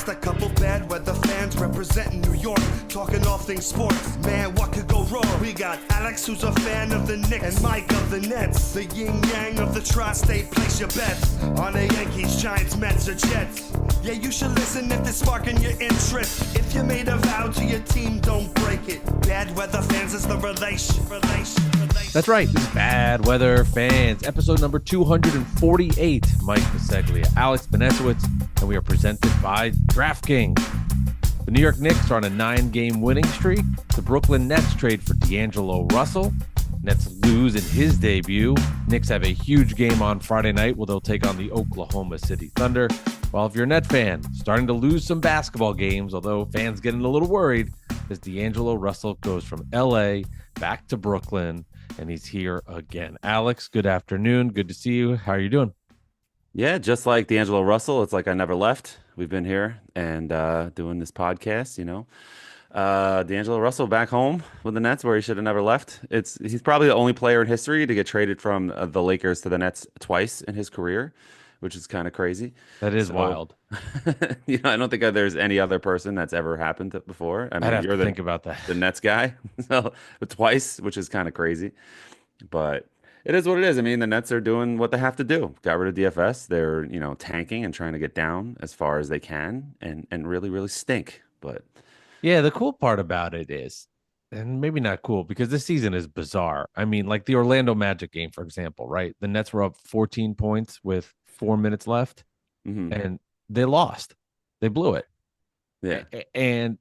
just a couple bad weather fans representing New York, talking all things sports. Man, what could go wrong? We got Alex, who's a fan of the Knicks, and Mike of the Nets. The yin-yang of the tri-state, place your bets on the Yankees, Giants, Mets, or Jets. Yeah, you should listen if it's sparking your interest. If you made a vow to your team, don't break it. Bad weather fans is the relation. That's right. This is Bad Weather Fans, episode number 248. Mike Biseglia, Alex Benesowitz, and we are presented by DraftKings. The New York Knicks are on a 9-game winning streak. The Brooklyn Nets trade for D'Angelo Russell. Nets lose in his debut. Knicks have a huge game on Friday night where they'll take on the Oklahoma City Thunder. While if you're a Net fan, starting to lose some basketball games, although fans getting a little worried, as D'Angelo Russell goes from L.A. back to Brooklyn, and he's here again. Alex, good afternoon. Good to see you. How are you doing? Yeah, just like D'Angelo Russell, it's like I never left. We've been here and doing this podcast, you know. D'Angelo Russell back home with the Nets where he should have never left. He's probably the only player in history to get traded from the Lakers to the Nets twice in his career, which is kind of crazy. That is wild. I don't think there's any other person that's ever happened to before. I mean, I'd have to think about that. The Nets guy, so twice, which is kind of crazy. But it is what it is. I mean, the Nets are doing what they have to do. Got rid of DFS. They're, tanking and trying to get down as far as they can and really, really stink. But yeah, the cool part about it is, and maybe not cool because this season is bizarre. I mean, like the Orlando Magic game, for example, right? The Nets were up 14 points with 4 minutes left, and they lost. They blew it. Yeah. And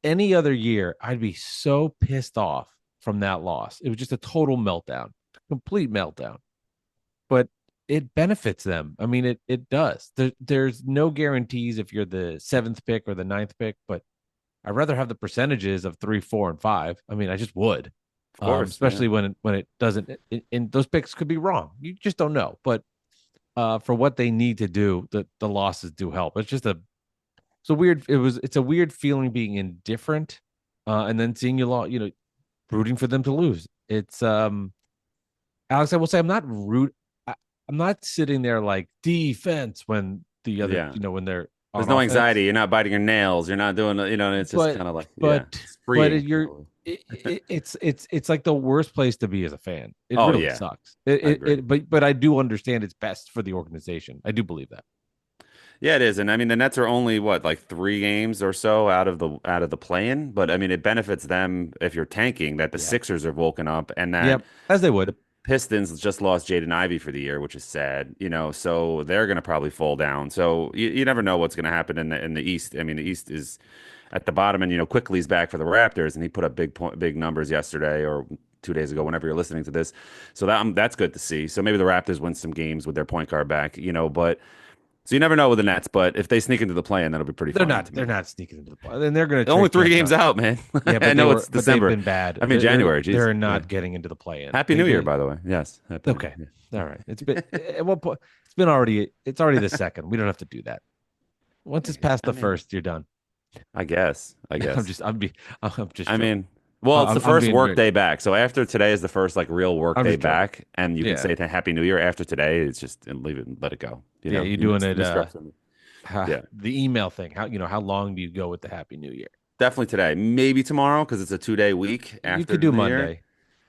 any other year, I'd be so pissed off from that loss. It was just a total meltdown, complete meltdown. But it benefits them. I mean, it does. There's no guarantees if you're the 7th pick or the 9th pick, but I'd rather have the percentages of 3, 4, and 5. I mean, I just would, of course, especially when it doesn't. And those picks could be wrong. You just don't know. But for what they need to do, the losses do help. It's just it's a weird feeling being indifferent, and then seeing rooting for them to lose. It's Alex, I will say I'm not sitting there like defense when the other when they're. There's no anxiety. You're not biting your nails. You're not doing, it's just kind of like, it's like the worst place to be as a fan. It really sucks. But I do understand it's best for the organization. I do believe that. Yeah, it is. And I mean, the Nets are only like 3 games or so out of the play-in. But I mean, it benefits them if you're tanking that the Sixers are woken up and that as they would. Pistons just lost Jaden Ivey for the year, which is sad, so they're going to probably fall down. So you never know what's going to happen in the East. I mean, the East is at the bottom, and Quickly's back for the Raptors, and he put up big numbers yesterday or 2 days ago, whenever you're listening to this. So that's good to see. So maybe the Raptors win some games with their point guard back, but. So you never know with the Nets, but if they sneak into the play-in, that'll be pretty fun. They're not sneaking into the play-in. And they're going to only 3 games out, man. Yeah, but I know it's December. They've been bad. I mean, January. They're not getting into the play-in. Happy New Year, by the way. Yes. Okay. All right. It's been at one point. It's already the 2nd. We don't have to do that. Once it's past the 1st, you're done. I guess. I'm just. I mean. Well, it's the first work day back. So after today is the first real work day back, and you can say Happy New Year after today. It's just leave it and let it go. You're doing it. The email thing. How long do you go with the Happy New Year? Definitely today. Maybe tomorrow because it's a 2-day week. After you could do Monday. Year.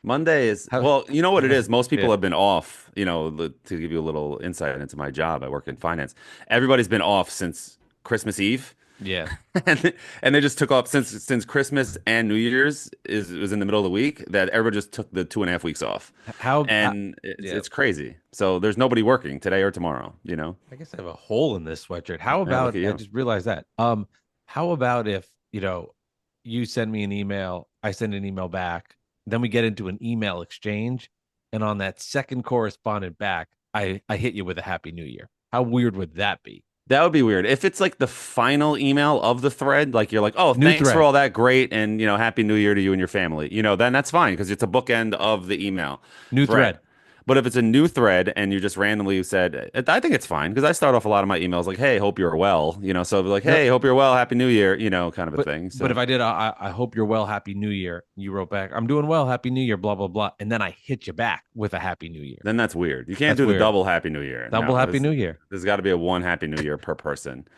Monday is you know what it is. Most people have been off. To give you a little insight into my job, I work in finance. Everybody's been off since Christmas Eve. Yeah, and they just took off since Christmas and New Year's was in the middle of the week. That everybody just took the 2.5 weeks off. It's crazy. So there's nobody working today or tomorrow. I guess I have a hole in this sweatshirt. How about I just realized that? How about if you send me an email, I send an email back, then we get into an email exchange, and on that second correspondent back, I hit you with a Happy New Year. How weird would that be? That would be weird. If it's like the final email of the thread, like you're like, oh, thanks for all that, great, and Happy New Year to you and your family, then that's fine because it's a bookend of the email. New thread. But if it's a new thread and you just randomly said, I think it's fine because I start off a lot of my emails like, hey, hope you're well, so like, hey, hope you're well, Happy New Year, kind of a thing. So. But if I did, I hope you're well, Happy New Year, you wrote back, I'm doing well, Happy New Year, blah, blah, blah. And then I hit you back with a Happy New Year. Then that's weird. You can't do the double Happy New Year. Happy New Year. There's got to be a one Happy New Year per person.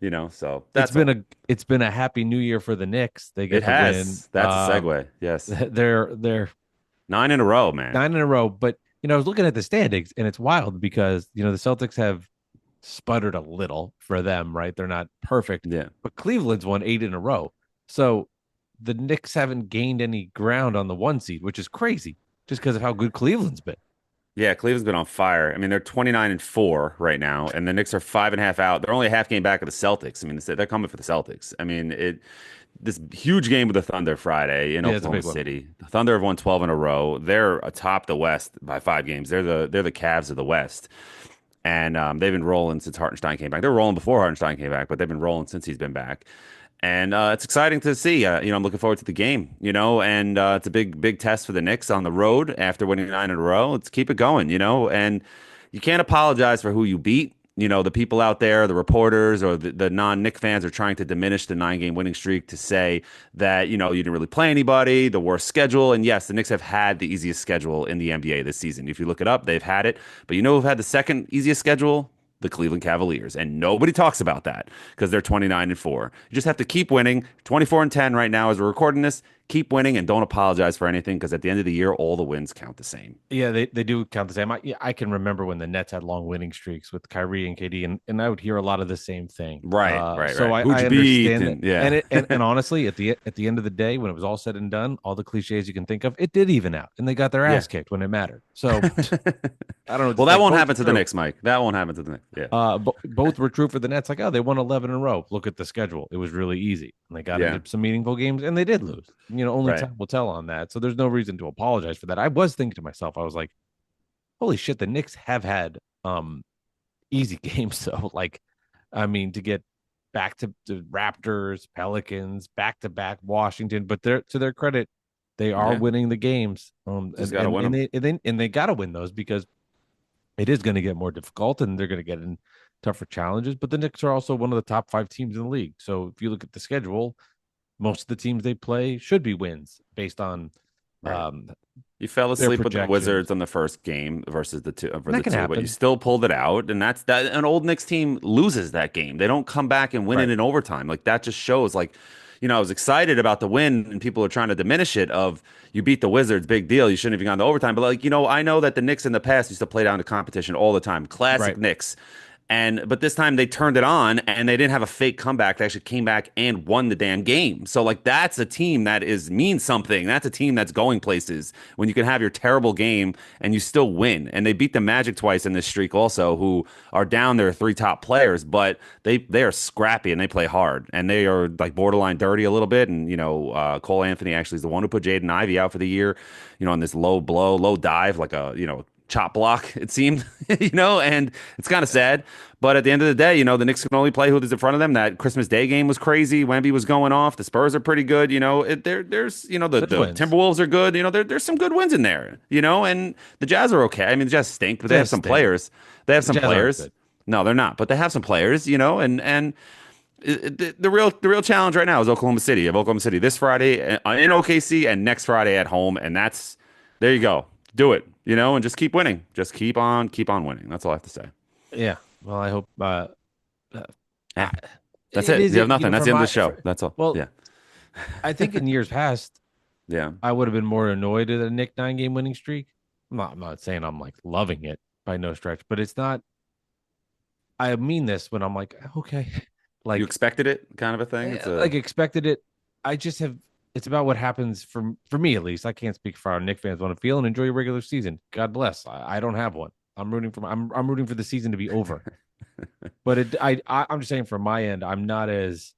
So that's all. It's been a happy new year for the Knicks. They It get the win. has. That's a segue. Yes. They're 9 in a row, man. 9 in a row. But I was looking at the standings, and it's wild because the Celtics have sputtered a little for them, right? They're not perfect, Yeah. but Cleveland's won 8 in a row. So the Knicks haven't gained any ground on the 1 seed, which is crazy, just because of how good Cleveland's been. Yeah, Cleveland's been on fire. I mean, they're 29-4 right now, and the Knicks are 5.5 out. They're only a half game back of the Celtics. I mean, they're coming for the Celtics. I mean, this huge game with the Thunder Friday in Yeah, it's a Oklahoma big one. City. The Thunder have won 12 in a row. They're atop the West by 5 games. They're the Cavs of the West. And they've been rolling since Hartenstein came back. They were rolling before Hartenstein came back, but they've been rolling since he's been back. And it's exciting to see. I'm looking forward to the game. And it's a big test for the Knicks on the road after winning 9 in a row. Let's keep it going. And you can't apologize for who you beat. The people out there, the reporters or the non-Knick fans are trying to diminish the 9 game winning streak to say that, you didn't really play anybody, the worst schedule. And yes, the Knicks have had the easiest schedule in the NBA this season. If you look it up, they've had it. But who've had the second easiest schedule? The Cleveland Cavaliers. And nobody talks about that because they're 29-4. You just have to keep winning. 24-10 right now as we're recording this. Keep winning and don't apologize for anything because at the end of the year, all the wins count the same. Yeah, they do count the same. I can remember when the Nets had long winning streaks with Kyrie and KD, and I would hear a lot of the same thing. Right. So Who'd I you beat? understand that. Yeah. And honestly, at the end of the day, when it was all said and done, all the cliches you can think of, it did even out, and they got their Yeah. ass kicked when it mattered. So I don't know. Well, that like, won't both happen were to the true. Knicks, Mike. That won't happen to the Knicks. Yeah. Both were true for the Nets. Like, oh, they won 11 in a row. Look at the schedule; it was really easy, and they got Yeah. into some meaningful games, and they did lose. Only Right. time will tell on that. So there's no reason to apologize for that. I was thinking to myself, I was like, holy shit, the Knicks have had easy games though. Like, I mean, to get back to the Raptors, Pelicans, back to back Washington, but they're to their credit, they are Yeah. winning the games. Just gotta win 'em. And they gotta win those because it is going to get more difficult and they're going to get in tougher challenges. But the Knicks are also one of the top 5 teams in the league. So if you look at the schedule, most of the teams they play should be wins based on Right. um, You fell their asleep with the projections. Wizards on the first game versus the two, That can but happen. you still pulled it out, and that's that. An old Knicks team loses that game; they don't come back and win it Right. in overtime. Like that just shows. Like, I was excited about the win, and people are trying to diminish it. Of you beat the Wizards, big deal. You shouldn't have even gone to overtime. But I know that the Knicks in the past used to play down to competition all the time. Classic Right. Knicks. But this time they turned it on and they didn't have a fake comeback. They actually came back and won the damn game. So like that's a team that means something. That's a team that's going places when you can have your terrible game and you still win. And they beat the Magic twice in this streak also, who are down their 3 top players, but they are scrappy and they play hard and they are like borderline dirty a little bit. And Cole Anthony actually is the one who put Jaden Ivey out for the year, on this low blow, low dive, like a chop block, it seemed, and it's kind of sad. But at the end of the day, the Knicks can only play who's in front of them. That Christmas Day game was crazy. Wemby was going off. The Spurs are pretty good. There's the wins. Timberwolves are good. There's some good wins in there. And the Jazz are okay. I mean, the Jazz stink, but they have Jazz some stink. players. They have some Jazz aren't players. good. No, they're not, but they have some players. And the real challenge right now is Oklahoma City. You have Oklahoma City this Friday in OKC and next Friday at home, and there you go. Do it, and just keep winning. Just keep on winning. That's all I have to say. Yeah. Well, I hope. Yeah. That's it. You have nothing. That's the end of the show. That's all. Well, Yeah. I think in years past, Yeah. I would have been more annoyed at a Nick 9 game winning streak. I'm not saying I'm like loving it by no stretch, but it's not. I mean this when I'm like, okay, like You expected it, kind of a thing. It's like expected it. I just have. It's about what happens for me at least. I can't speak for how Nick fans want to feel and enjoy your regular season. God bless. I don't have one. I'm rooting for the season to be over. But I'm just saying from my end, I'm not as.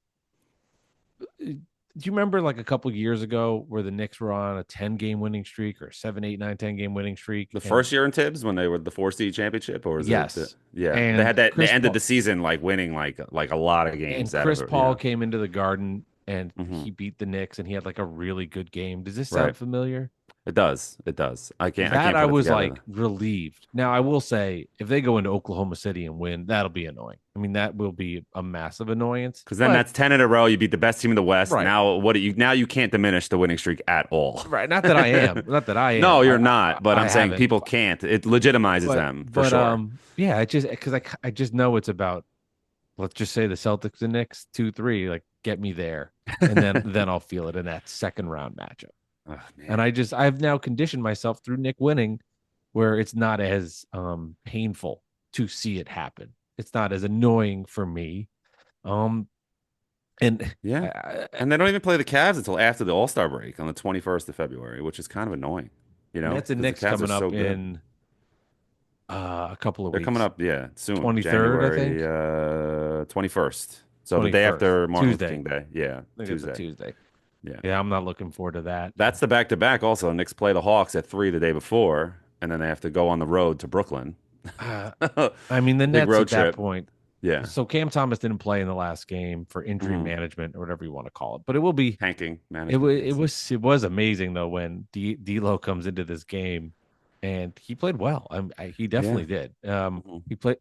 Do you remember like a couple years ago where the Knicks were on a 10 game winning streak or 7, 8, 9, 10 game winning streak? the first year in Tibbs when they were the 4 seed championship, or was Yes. yeah, And they had that. They Chris ended Paul- the season like winning like a lot of games. And out Chris of it, Paul yeah. came into the Garden and Mhm. he beat the Knicks and he had like a really good game. Does this sound Right. familiar? It does. It does. I can't. That I I put it was together. like relieved. Now I will say, if they go into Oklahoma City and win, that'll be annoying. I mean, that will be a massive annoyance. Because then But- that's 10 in a row. You beat the best team in the West. Right. Now now you can't diminish the winning streak at all. right. Not that I am. Not that I am. No, you're I- not. But I I'm saying haven't. people can't. It legitimizes them for sure. Yeah, I just because I just know it's about let's just say the Celtics and Knicks 2-3, like get me there, and then I'll feel it in that second round matchup. Oh And man. I've now conditioned myself through Nick winning, where it's not as painful to see it happen. It's not as annoying for me. Um, and Yeah. I, And they don't even play the Cavs until after the All-Star break on the 21st of February, which is kind of annoying, Nets and because the Knicks Cavs are coming so up good. in a couple of They're coming weeks. up, yeah, soon, 23rd, I January think. 21st. So the day 21st, after Martin Luther Tuesday. King Day. Yeah, I think it's a Tuesday. Tuesday. Yeah. Yeah, I'm not looking forward to that. That's the back-to-back also. Knicks play the Hawks at 3 the day before, and then they have to go on the road to Brooklyn. Uh, I mean, the Big Nets road at that trip. point. Yeah. So Cam Thomas didn't play in the last game for injury Hmm. management or whatever you want to call it, but it will be. Tanking It management, was it yes. was it was amazing though when D'Lo comes into this game, and he played well. He Yeah. definitely did. Mhm.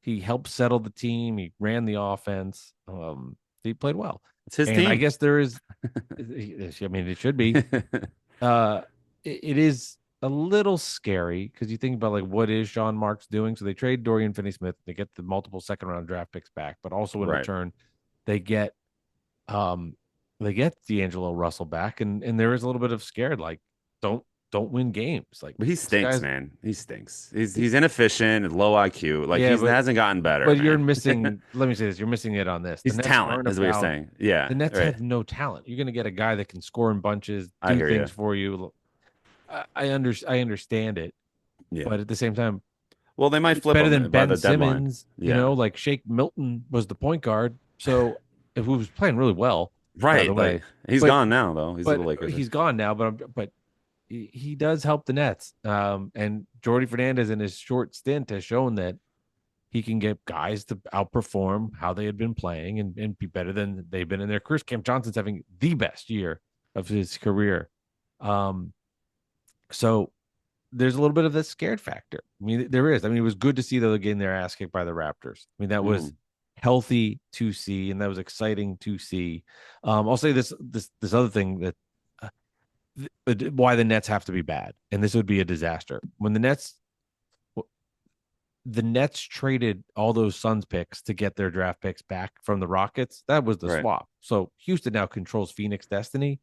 He helped settle the team. He ran the offense. He played well, It's his and I team. guess there is. I mean, it should be. Uh, it is a little scary because you think about like what is Sean Marks doing? So they trade Dorian Finney-Smith. They get the multiple second round draft picks back, but also in Right. return, they get um they get D'Angelo Russell back, and there is a little bit of scared like don't don't win games like But he this stinks, guy's man. He stinks. He's inefficient and low IQ. Like yeah, he hasn't gotten better, but you're man. missing. Let me say this: you're missing it on this. The He's Nets talent, aren't is what you're about. saying. Yeah, The Nets right. have no talent. You're going to get a guy that can score in bunches, I do hear you. things for you. I understand it, Yeah. but at the same time, Well, they might he's flip better him than by Ben the deadline. Simmons. Yeah. Like Shake Milton was the point guard, so if he was playing really well, by the Right. way, Like he's but gone now, though. He's with the Lakers. he's gone now. But he does help the Nets. And Jordy Fernandez in his short stint has shown that he can get guys to outperform how they had been playing and be better than they've been in their careers. Cam Johnson's having the best year of his career. Um, so there's a little bit of that scared factor. I mean, there is. I mean, it was good to see them getting their ass kicked by the Raptors. I mean, that was Mhm. healthy to see, and that was exciting to see. I'll say this other thing that why the Nets have to be bad, and this would be a disaster when the Nets traded all those Suns picks to get their draft picks back from the Rockets. That was the Right. swap. So Houston now controls Phoenix destiny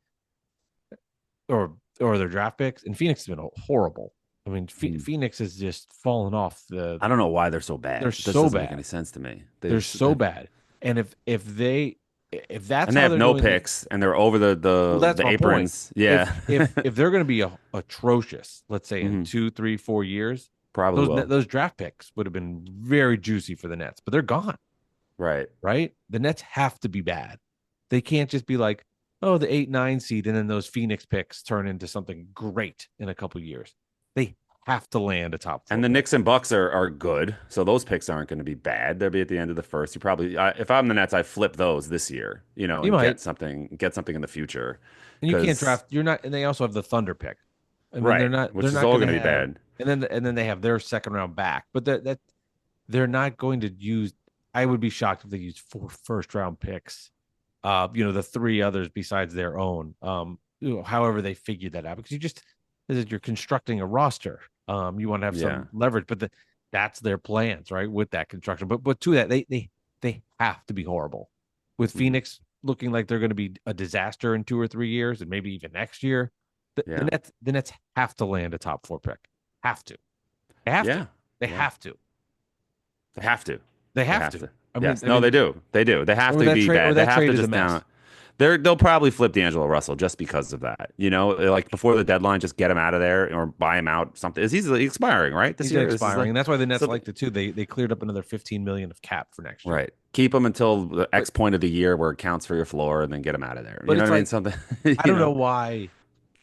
or their draft picks, and Phoenix has been horrible. I mean, Mhm. Phoenix has just fallen off I don't know why they're so they're bad. It just so doesn't make any bad. sense to me. They're so bad. And if that's And they how have they're no going picks, and they're over the well, the, that's the my point. aprons. Yeah. If they're going to be atrocious, let's say in Hmm. 2, 3, 4 years, Probably will. those draft picks would have been very juicy for the Nets, but they're gone. Right. Right? The Nets have to be bad. They can't just be like, oh, the 8, 9 seed, and then those Phoenix picks turn into something great in a couple years. They have to land a top four And the pick. Knicks and Bucks are good, so those picks aren't going to be bad. They'll be at the end of the first. You probably, if I'm the Nets, I flip those this year, You and might, get something in the future, and you can't because draft. You're not, and they also have the Thunder pick. I mean, right, they're which is not all going going to to be have, bad. and then they have their second round back, but that they're not going to use. I would be shocked if they used 4 first round picks. The three others besides their own. However they figured that out, because you're constructing a roster. You want to have Yeah, some leverage, but that's their plans, right? With that construction, but to that they have to be horrible. With hmm, Phoenix looking like they're going to be a disaster in 2 or 3 years, and maybe even next year, yeah, the Nets have to land a top four pick. Have to. They have to. yeah, They yeah. have to. They have to. They They have have to. to. I mean, Yes. No, they do. They do. They have to be or bad. They that have trade to is a just mess. down. They'll probably flip D'Angelo Russell just because of that. Like before the deadline, just get him out of there or buy him out. Something is he's expiring right this He's year. This is expiring, and that's why the Nets so liked it too. They cleared up another 15 million of cap for next year. right. Keep him until the But X point of the year where it counts for your floor, and then get him out of there. You but know it's what I mean? like Something. I don't know why.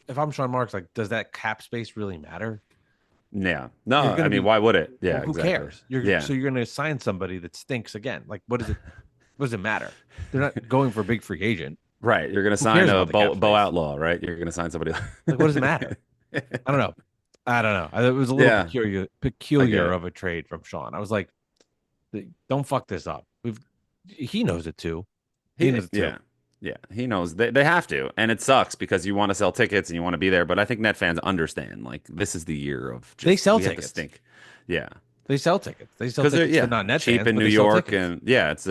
If I'm Sean Marks, like, does that cap space really matter? Yeah. No. You're going I to mean, be why would it? well. Yeah. Who Exactly. cares? Yeah. You're going to sign somebody that stinks again. Like, what is it? What does it matter? They're not going for a big free agent. Right. You're gonna Who sign cares a about the cap Bo space? Outlaw, right? You're gonna sign somebody. Like, what does it matter? I don't know. I don't know. It was a little Yeah. I get peculiar it. of a trade from Sean. I was like, don't fuck this up. He knows it too. He knows it too. Yeah. Yeah, he knows they have to, and it sucks because you want to sell tickets and you want to be there. But I think Net fans understand, like this is the year of They just sell we have to tickets. stink. Yeah, They sell tickets. They sell because they're tickets to not net cheap fans, in but New they sell York, tickets. and it's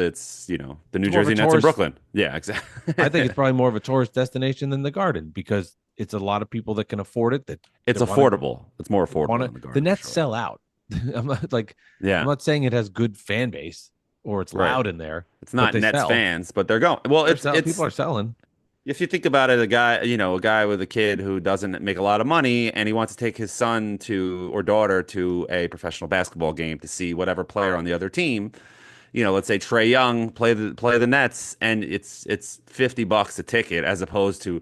the New It's more of a Jersey Nets in tourist. Brooklyn. Yeah, exactly. I think it's probably more of a tourist destination than the Garden because it's a lot of people that can afford it It's that want to affordable. It's more affordable than the The Garden for Nets sure. sell out. I'm not like I'm Yeah, not saying it has good fan base or it's right. loud in there, It's but not they Nets sell. fans, but they're going. Well, They're selling. People are selling. if you think about it, a guy with a kid who doesn't make a lot of money and he wants to take his son to or daughter to a professional basketball game to see whatever player on the other team, let's say Trey Young play the Nets, and it's $50 a ticket as opposed to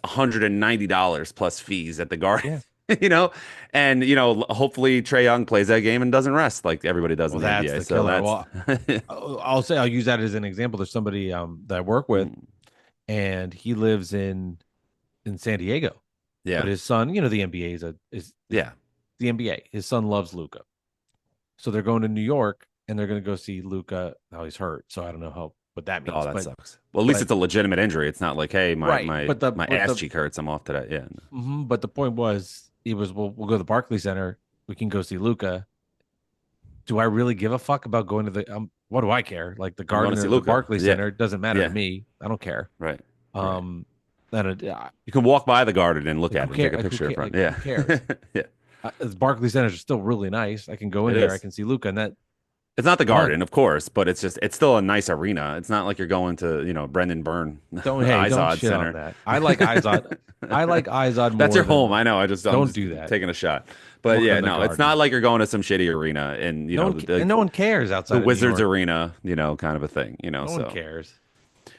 $190 plus fees at the Garden. Yeah. you know, and hopefully Trey Young plays that game and doesn't rest like everybody does Well, in the that's NBA. the So killer. that's Well, I'll use that as an example. There's somebody that I work with, and he lives in San Diego, but yeah, his son, the NBA is yeah. the NBA. His son loves Luca, so they're going to New York and they're going to go see Luca. Now he's hurt, so I don't know what that Oh, means, that but sucks. Well, at least but it's a legitimate injury. It's not like, hey, my right, my but the my but ass the cheek hurts. I'm off today. Yeah. but the point was, he was we'll go to the Barclays Center. We can go see Luca. Do I really give a fuck about going to the? What do I care? Like the I'm going to Garden see or the Luca. Barclays Yeah, Center, it doesn't matter to yeah. me. I don't care. Right, right. Um, then You can walk by the garden and look like at who it and take care? a Like picture in front. Like Yeah, who cares? yeah. The Barclays Center is still really nice. I can go in It there. I is. can see Luca, and that It's not the done. garden, of course, but it's still a nice arena. It's not like you're going to Brendan Byrne Don't Izod shit on Center. that. I like Izod. I like Izod That's your more home. than. I know. I'm Don't just do that taking a shot. But more yeah, than the no, it's not Garden. like you're going to some shitty arena and And no one cares the outside of New Wizards York. arena, kind of a thing. No one So cares.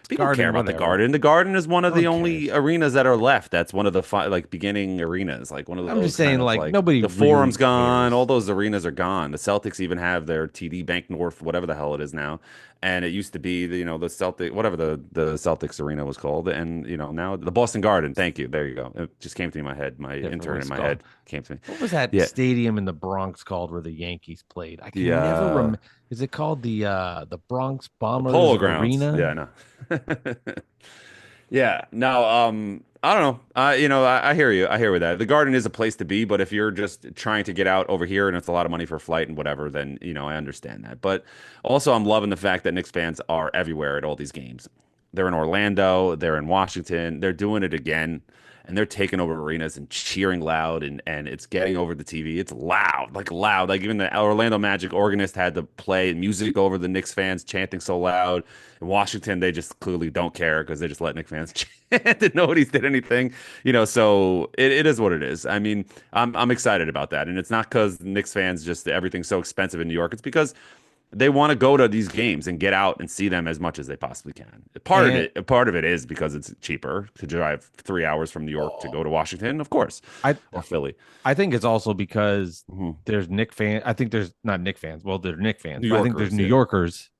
It's people care Garden, about the whatever. Garden. The Garden is one of No the one only cares. arenas that are left. That's one of the beginning arenas, like one of I'm just those kind saying, of like like nobody the really Forum's gone. All cares. those arenas are gone. The Celtics even have their TD Bank North, whatever the hell it is now, and it used to be the Celtic, whatever the Celtics arena was called, and now the Boston Garden. Thank you. There you go. It just came to me in my head. My Different what intern in it's my called. head came to me. What was that Yeah. stadium in the Bronx called where the Yankees played? I The can never remember. Is it called the Bronx Bombers Polo Grounds. Arena? Yeah, no. Yeah, no, I don't know. I hear you. I hear with that. The Garden is a place to be, but if you're just trying to get out over here and it's a lot of money for a flight and whatever, then I understand that. But also, I'm loving the fact that Knicks fans are everywhere at all these games. They're in Orlando, they're in Washington, they're doing it again, and they're taking over arenas and cheering loud, and it's getting over the TV. It's loud, like loud. Like even the Orlando Magic organist had to play music over the Knicks fans chanting so loud. In Washington, they just clearly don't care because they just let Knicks fans chant and nobody's did anything. So it is what it is. I mean, I'm excited about that, and it's not because Knicks fans just everything's so expensive in New York. It's because they want to go to these games and get out and see them as much as they possibly can. And Part of it is because it's cheaper to drive 3 hours from New York to go to Washington, of course, I or Philly. I think it's also because Mhm. there's Nick fans. I think there's not Nick fans. Well, there's Nick fans, New but I think there's Yorkers, New yeah. Yorkers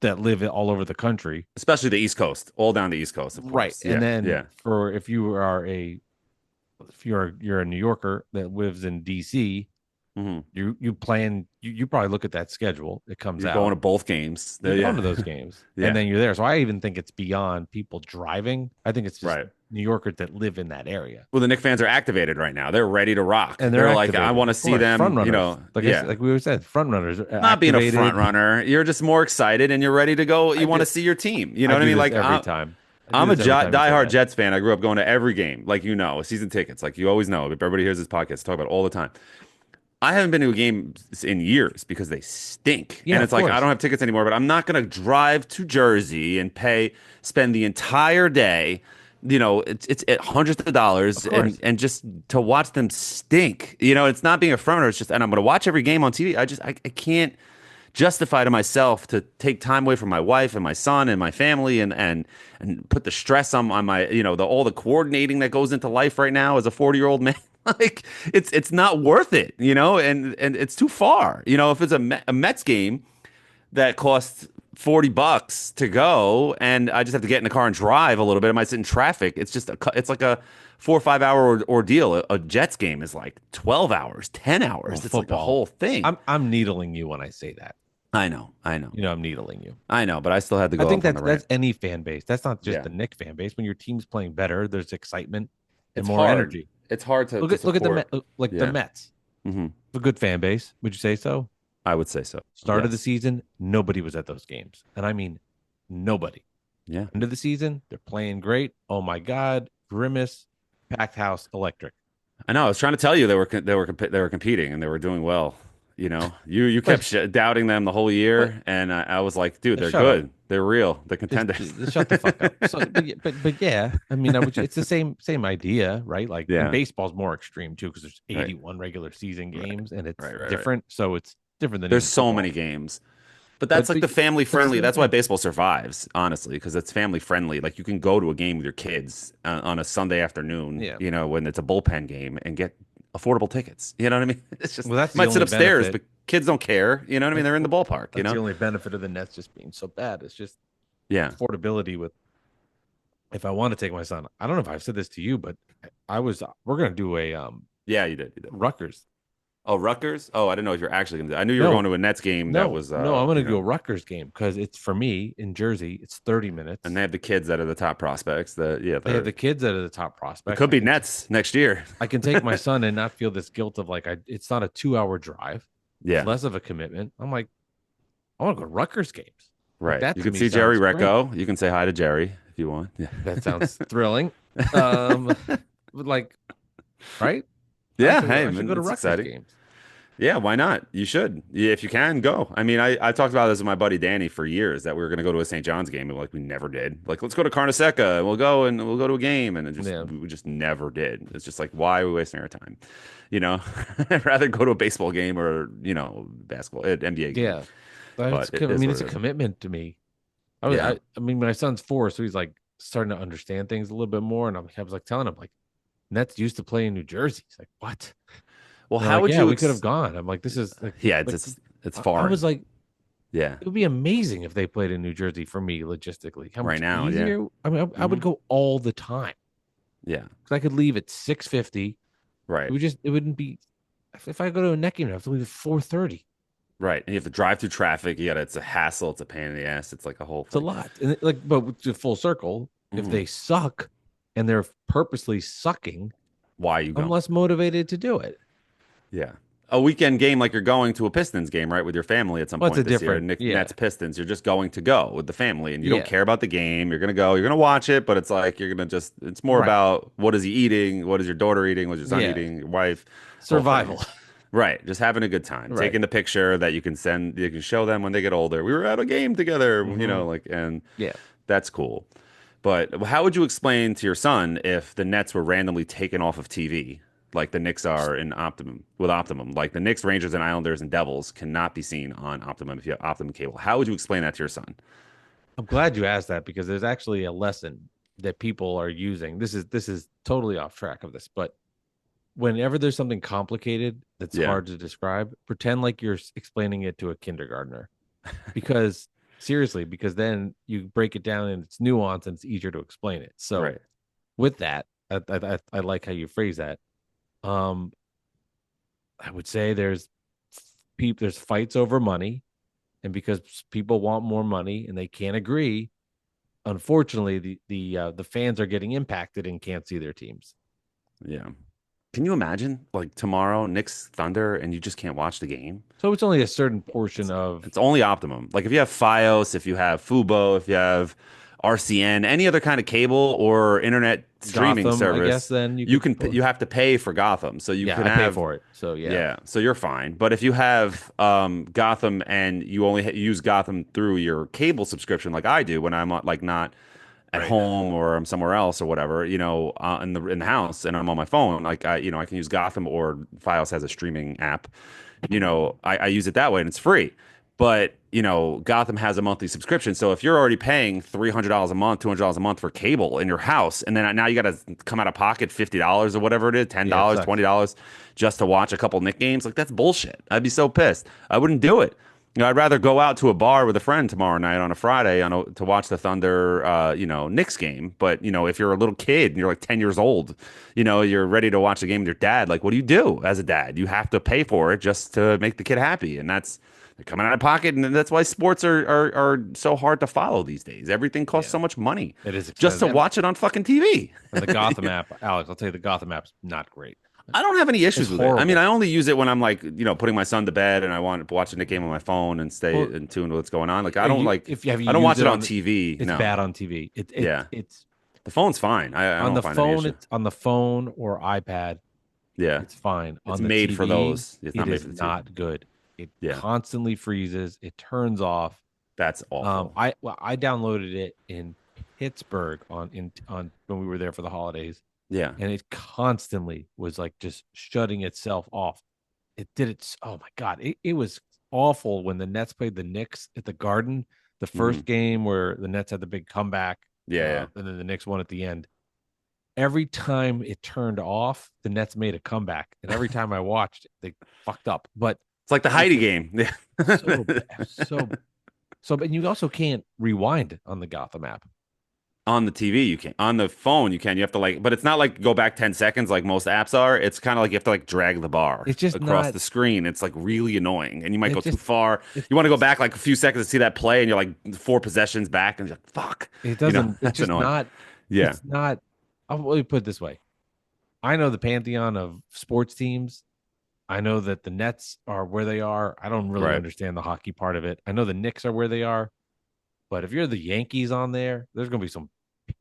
that live all over the country. Especially the East Coast, all down the East Coast, of Right. course. And Yeah, then yeah, if you're a New Yorker that lives in DC, hmm you probably look at that schedule. It comes You're out. going to both games. You're Yeah, going to those games, and yeah, then you're there. So I even think it's beyond people driving. I think it's just right. New Yorkers that live in that area, Well, the Knicks fans are activated right now. They're ready to rock. and They're like, I activated. want to Of see course, front them. runners. Yeah. Like we always said, front runners are Not being a activated. front runner. You're just more excited and you're ready to go. I You want to do- see your team. You know I what I do mean? this Like every time. I do I'm a this every time you say diehard that. Jets fan. I grew up going to every game, like season tickets, like you always know. Everybody hears this podcast talk about it all the time. I haven't been to a game in years because they stink, Yeah, and of it's like I course. don't have tickets anymore. But I'm not going to drive to Jersey and spend the entire day. It's at hundreds of dollars Of course. and just to watch them stink. It's not being a front runner. It's just, and I'm going to watch every game on TV. I can't justify to myself to take time away from my wife and my son and my family and put the stress on my all the coordinating that goes into life right now as a 40-year-old man. Like it's not worth it, and it's too far. If it's a Mets game that costs $40 to go and I just have to get in the car and drive a little bit, I might sit in traffic. It's like a 4 or 5 hour ordeal. A Jets game is like 12 hours, 10 hours. Well, It's like a football. whole thing. I'm needling you when I say that. I know, I know, I'm needling you. I know, but I still had to go I think off on the that's rant. any fan base. That's not just Yeah. the Nick fan base. When your team's playing better, there's excitement and It's more hard. energy. It's hard to Look at the support. Met, like Yeah. the Mets. Hmm. A good fan base. Would you say so? I would say so. Start of the Yes. season, nobody was at those games. And I mean, nobody. Yeah. End of the season, they're playing great. Oh my God. Grimace, packed house, electric. I know. I was trying to tell you they were competing and they were doing well. You kept But, doubting them the whole but year, and I was like, dude, they're shut up. good. They're real. They're contenders. Just shut the fuck up. So, but yeah, I mean, it's the same idea, right? Like, and Yeah. baseball's more extreme too because there's Right. 81 regular season Right. games and it's Right. different. So it's different than There's even so football. many games. But that's like the family But friendly. still, That's why yeah, baseball survives, honestly, because it's family friendly. Like you can go to a game with your kids on a Sunday afternoon, yeah. when it's a bullpen game and get affordable tickets. You know what I mean? It's just Well, that's you the might sit only upstairs, benefit. but kids don't care. You know what I mean? They're in the ballpark, That's the only benefit of the Nets just being so bad. It's just Yeah. affordability with if I want to take my son. I don't know if I've said this to you, but we're gonna do a Yeah, you did. You did. Rutgers. Oh, Rutgers? Oh, I didn't know if you're actually gonna do I knew you were No, going to a Nets game that was no, I'm gonna do a Rutgers game because it's for me in Jersey. It's 30 minutes. and they have the kids that are the top prospects. They have the kids that are the top It prospects. could be Nets next year. I can take my son and not feel this guilt of like it's not a 2 hour drive. It's Yeah. less of a commitment. I'm like, I want to go to Rutgers games. Like, Right. that You to can me see Jerry sounds great. Recco. You can say hi to Jerry if you want. Yeah. That sounds thrilling. But like, right? Yeah, I hey, should man, go to it's Rutgers exciting. games. Yeah, why not? You should. Yeah, if you can, go. I mean, I talked about this with my buddy Danny for years that we were going to go to a St. John's game, and like we never did. Like, let's go to Carneseca, and we'll go to a game, and Yeah. we just never did. It's just like, why are we wasting our time? I'd rather go to a baseball game or basketball, NBA game. Yeah. But it I is mean, what it's a it is. commitment to me. Yeah. I mean, my son's 4, so he's like starting to understand things a little bit more. And I was like telling him, like, Nets used to play in New Jersey. He's like, what? Well, And they're how like, would yeah, you? we could have gone. I'm like, this is like, Yeah, like it's I foreign. was like, Yeah, it would be amazing if they played in New Jersey for me logistically. How right much now. Yeah, easier? I mean, I would Mhm. go all the time Yeah, because I could leave at 6:50. right, It wouldn't be if I go to a neck game, I have to leave at 4:30. right. And you have to drive through traffic. It's a hassle. It's a pain in the ass. It's like a whole It's a thing. lot. And but to full circle, if Mhm. they suck and they're purposely sucking, Why you I'm going? less motivated to do it. Yeah. A weekend game like you're going to a Pistons game, right, with your family at some Well, it's point a this year. different, yeah, Nets Pistons, you're just going to go with the family and you don't yeah, care about the game. You're going to go, you're going to watch it, but it's like it's more right, about what is he eating? What is your daughter eating? What's your son yeah, eating? Your wife? Whole thing. survival, Right. Just having a good time. right. Taking the picture that you can show them when they get older. We were at a game together, Hmm. and Yeah. that's cool. But how would you explain to your son if the Nets were randomly taken off of TV, like the Knicks are in Optimum with Optimum? Like the Knicks, Rangers, and Islanders and Devils cannot be seen on Optimum if you have Optimum cable. How would you explain that to your son? I'm glad you asked that because there's actually a lesson that people are using. This is totally off track of this, but whenever there's something complicated that's Yeah. hard to describe, pretend like you're explaining it to a kindergartner. Because seriously, because then you break it down and it's nuanced and it's easier to explain it. So Right. with that, I like how you phrase that. Um, I would say there's fights over money, and because people want more money and they can't agree, unfortunately, the fans are getting impacted and can't see their teams. Yeah. Can you imagine like tomorrow, Knicks Thunder, and you just can't watch the game? So it's only a certain portion of It's only Optimum. Like if you have FiOS, if you have Fubo, if you have RCN, any other kind of cable or internet streaming Gotham, I guess. service, Then you have to pay for Gotham. So you yeah, can I pay have for it. So yeah, yeah, so you're fine. But if you have Gotham and you only use Gotham through your cable subscription, like I do when I'm like not at Right. home or I'm somewhere else or whatever, in the house and I'm on my phone, like I can use Gotham or Files has a streaming app. I use it that way and it's free. But Gotham has a monthly subscription, so if you're already paying $300 a month, $200 a month for cable in your house, and then now you got to come out of pocket $50 or whatever it is, $10, sucks. $20 just to watch a couple Nick games, like that's bullshit. I'd be so pissed. I wouldn't do it. I'd rather go out to a bar with a friend tomorrow night on a Friday to watch the Thunder, Knicks game. But if you're a little kid and you're like 10 years old, you're ready to watch a game with your dad. Like, what do you do as a dad? You have to pay for it just to make the kid happy, and they're coming out of pocket, and that's why sports are so hard to follow these days. Everything costs Yeah. so much money it is just to expensive. watch it on fucking TV. And the Gotham app, Alex, I'll tell you, the Gotham app's not great. I don't have any It's issues with it. I mean, horrible. I only use it when I'm like, putting my son to bed and I want to watch the game on my phone and stay Well, in tune with what's going on. Like, I don't like, if you have you I don't watch used it it on on, TV. it's No. bad on TV. Yeah. It's The phone's fine. I on don't the find any phone. issue. It's on the phone or iPad. Yeah. It's fine. It's On the made for TV, those. It's it not made is for the TV. not good. It Yeah. constantly freezes. It turns off. That's awful. I downloaded it in Pittsburgh on when we were there for the holidays, Yeah. and it constantly was like just shutting itself off. It did it. Oh my god, it was awful when the Nets played the Knicks at the Garden, the Mhm. first game where the Nets had the big comeback, Yeah. Yeah. and then the Knicks won at the end. Every time it turned off, the Nets made a comeback, and every time I watched, they fucked up. But It's like the it was Heidi just game. Yeah. so bad, so. But you also can't rewind on the Gotham app. On the TV, you can. On the phone, you can. You have to but it's not like go back 10 seconds like most apps are. It's kind of like you have to like drag the bar It's just across not. the screen. It's like really annoying. And you might It go too just far. it, You want to go back like a few seconds to see that play, and you're like 4 possessions back, and you're like, fuck. it doesn't. It's That's just annoying. not. Yeah. It's not. Let me put it this way. I know the pantheon of sports teams. I know that the Nets are where they are. I don't really Right. understand the hockey part of it. I know the Knicks are where they are. But if you're the Yankees on there, there's going to be some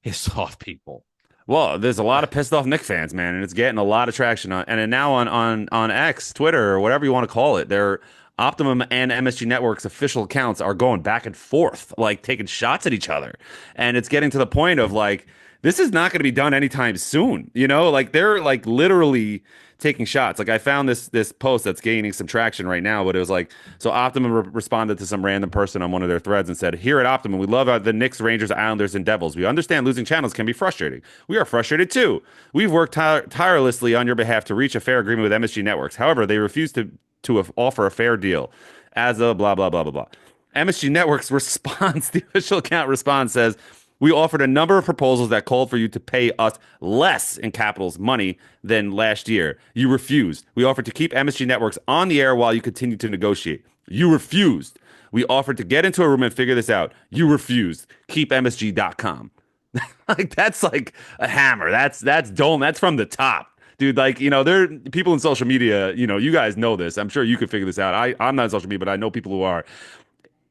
pissed off people. Well, there's a lot of pissed off Knicks fans, man, and it's getting a lot of traction on. And then now on X, Twitter, or whatever you want to call it, their Optimum and MSG Network's official accounts are going back and forth, like taking shots at each other, and it's getting to the point of like this is not going to be done anytime soon. Like they're like literally taking shots. Like I found this post that's gaining some traction right now, but it was like so Optimum responded to some random person on one of their threads and said, "Here at Optimum, we love the Knicks, Rangers, Islanders, and Devils. We understand losing channels can be frustrating. We are frustrated too. We've worked tirelessly on your behalf to reach a fair agreement with MSG Networks. However, they refuse to offer a fair deal. As a blah blah blah blah blah." MSG Network's response, the official account response says, "We offered a number of proposals that called for you to pay us less in Capital's money than last year. You refused. We offered to keep MSG Networks on the air while you continue to negotiate. You refused. We offered to get into a room and figure this out. You refused. Keep MSG.com." Like that's like a hammer. That's Dolan. That's from the top. Dude, like, there are people in social media, you guys know this. I'm sure you could figure this out. I'm not in social media, but I know people who are.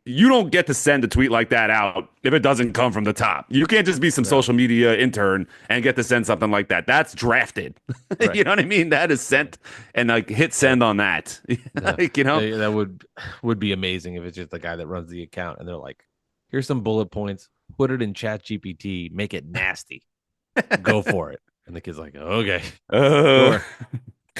You don't get to send a tweet like that out if it doesn't come from the top. You can't just be some social media intern and get to send something like that. That's drafted. Right. You know what I mean? That is sent and like hit send on that. Like, That would be amazing if it's just the guy that runs the account and they're like, here's some bullet points, put it in Chat GPT, make it nasty. Go for it. And the kid's like, okay. Uh, Sure.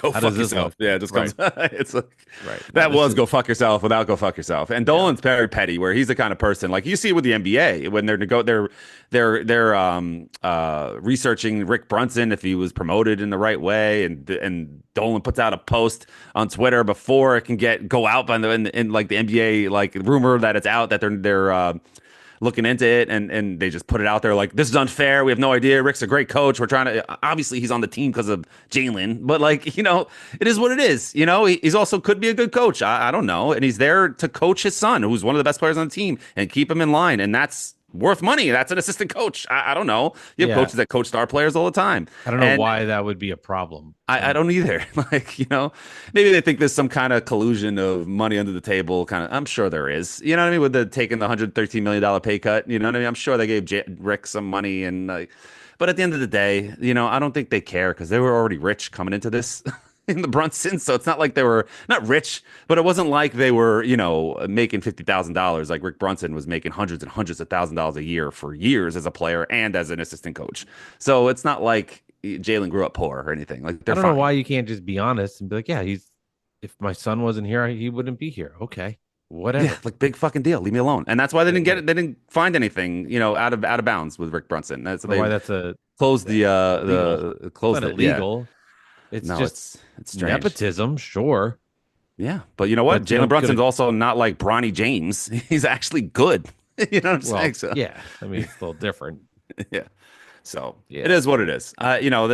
Go How fuck does this yourself. look? Yeah, it just comes. It's like Right. that This was is- go fuck yourself without go fuck yourself. And Dolan's very petty, where he's the kind of person like you see with the NBA when they're researching Rick Brunson if he was promoted in the right way, and Dolan puts out a post on Twitter before it can go out by in like the NBA like rumor that it's out that they're looking into it, and they just put it out there like this is unfair. We have no idea. Rick's a great coach. We're trying to obviously he's on the team because of Jalen, but like it is what it is. He's also could be a good coach. I don't know, and he's there to coach his son, who's one of the best players on the team, and keep him in line, and that's worth money. That's an assistant coach. I don't know. You have Yeah. coaches that coach star players all the time. I don't know And why that would be a problem. I don't either. Like, maybe they think there's some kind of collusion of money under the table. Kind of, I'm sure there is. You know what I mean? With the taking the $113 million pay cut. You know what I mean? I'm sure they gave Rick some money and like, but at the end of the day, I don't think they care because they were already rich coming into this in the Brunsons. So it's not like they were not rich, but it wasn't like they were, making $50,000 like Rick Brunson was making hundreds and hundreds of $1,000s a year for years as a player and as an assistant coach. So it's not like Jalen grew up poor or anything. Like I they're don't fine. know why you can't just be honest and be like, yeah, if my son wasn't here, he wouldn't be here. Okay. Whatever. Yeah, like big fucking deal. Leave me alone. And that's why they didn't get it. They didn't find anything, out of bounds with Rick Brunson. That's I don't know why that's a closed the illegal. closed not it. Yeah. illegal. It's No, just it's strange. nepotism, sure. Yeah, but you know what? But, you know, Jalen Brunson's could've- also not like Bronny James. He's actually good. You know what I'm Well, saying? So, yeah. I mean, it's a little different. yeah. So Yeah. it is what it is.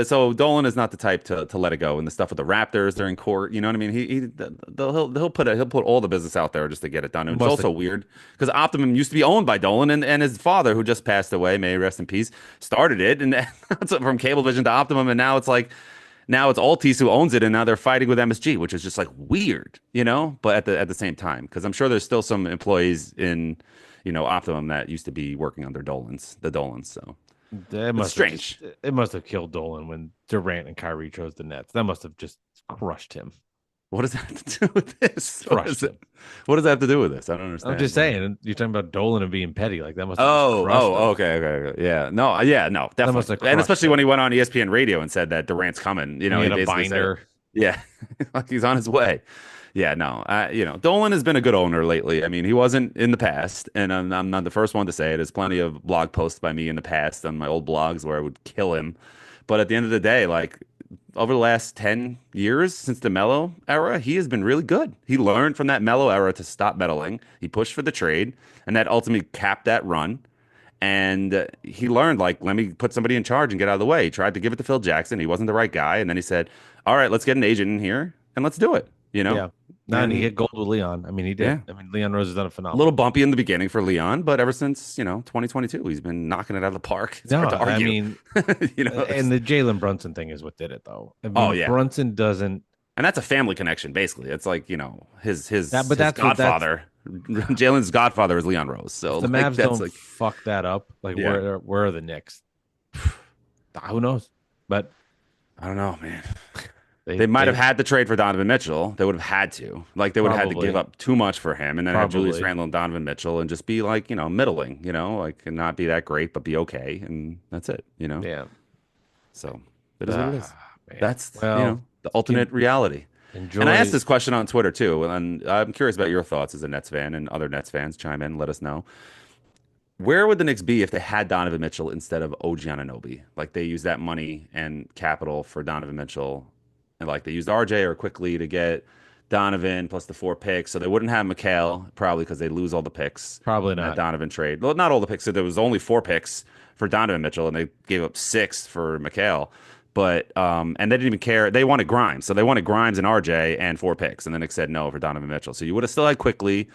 So Dolan is not the type to let it go. And the stuff with the Raptors, they're in court. You know what I mean? He'll put all the business out there just to get it done. And it's Must also weird because Optimum used to be owned by Dolan and his father, who just passed away, may he rest in peace, started it, and from Cablevision to Optimum, and now it's like Now it's Altis who owns it, and now they're fighting with MSG, which is just like weird, you know. But at the same time, because I'm sure there's still some employees in, Optimum that used to be working under the Dolans. So That it's must have just strange. it must have killed Dolan when Durant and Kyrie chose the Nets. That must have just crushed him. What does that have to do with this? Crushed him. What does that have to do with this? I don't I'm understand. just What? saying, you're talking about Dolan and being petty. Like that must have just Oh, crushed oh, him. okay, okay, okay. Yeah, no, That must definitely, have and crushed especially him. when he went on ESPN radio and said that Durant's coming. And he He had a basically said, binder. yeah, like he's on his way. Yeah, no, Dolan has been a good owner lately. I mean, he wasn't in the past, and I'm not the first one to say it. There's plenty of blog posts by me in the past on my old blogs where I would kill him, but at the end of the day, like over the last 10 years since the Melo era, he has been really good. He learned from that Melo era to stop meddling. He pushed for the trade, and that ultimately capped that run. And he learned, like, let me put somebody in charge and get out of the way. He tried to give it to Phil Jackson. He wasn't the right guy. And then he said, all right, let's get an agent in here and let's do it, Yeah. No, and he And hit gold with Leon. I mean, he did. yeah, I mean, Leon Rose has done a a little phenomenal. bumpy in the beginning for Leon, but ever since, 2022, he's been knocking it out of the park. It's No, hard to I argue. mean, and It's- the Jalen Brunson thing is what did it, though. I oh, mean, yeah. Brunson doesn't And that's a family connection, basically. It's like, his that, but his that's godfather, Jalen's godfather is Leon Rose. if So, the like, Mavs that's don't like, fuck that up, like yeah, where are the Knicks? Who knows? But I don't know, man. they They might have they had to trade for Donovan Mitchell. They would have had to. Like they would have had to give probably up too much for him and then have Julius probably Randle and Donovan Mitchell and just be like, middling, like and not be that great, but be okay. And that's it. yeah. So it is what it is. Man. That's, Well, the alternate reality. And I asked enjoy. this question on Twitter too, and I'm curious about your thoughts as a Nets fan and other Nets fans. Chime in, let us know. Where would the Knicks be if they had Donovan Mitchell instead of OG Anunoby? Like they used that money and capital for Donovan Mitchell, and like they used RJ or quickly to get Donovan plus the 4 picks, so they wouldn't have McHale probably because they lose all the picks Probably in that not. Donovan trade. Well, not all the picks. So there was only 4 picks for Donovan Mitchell, and they gave up 6 for McHale. But and they didn't even care. They wanted Grimes, so they wanted Grimes and RJ and 4 picks, and then they said no for Donovan Mitchell. So you would have still had quickly.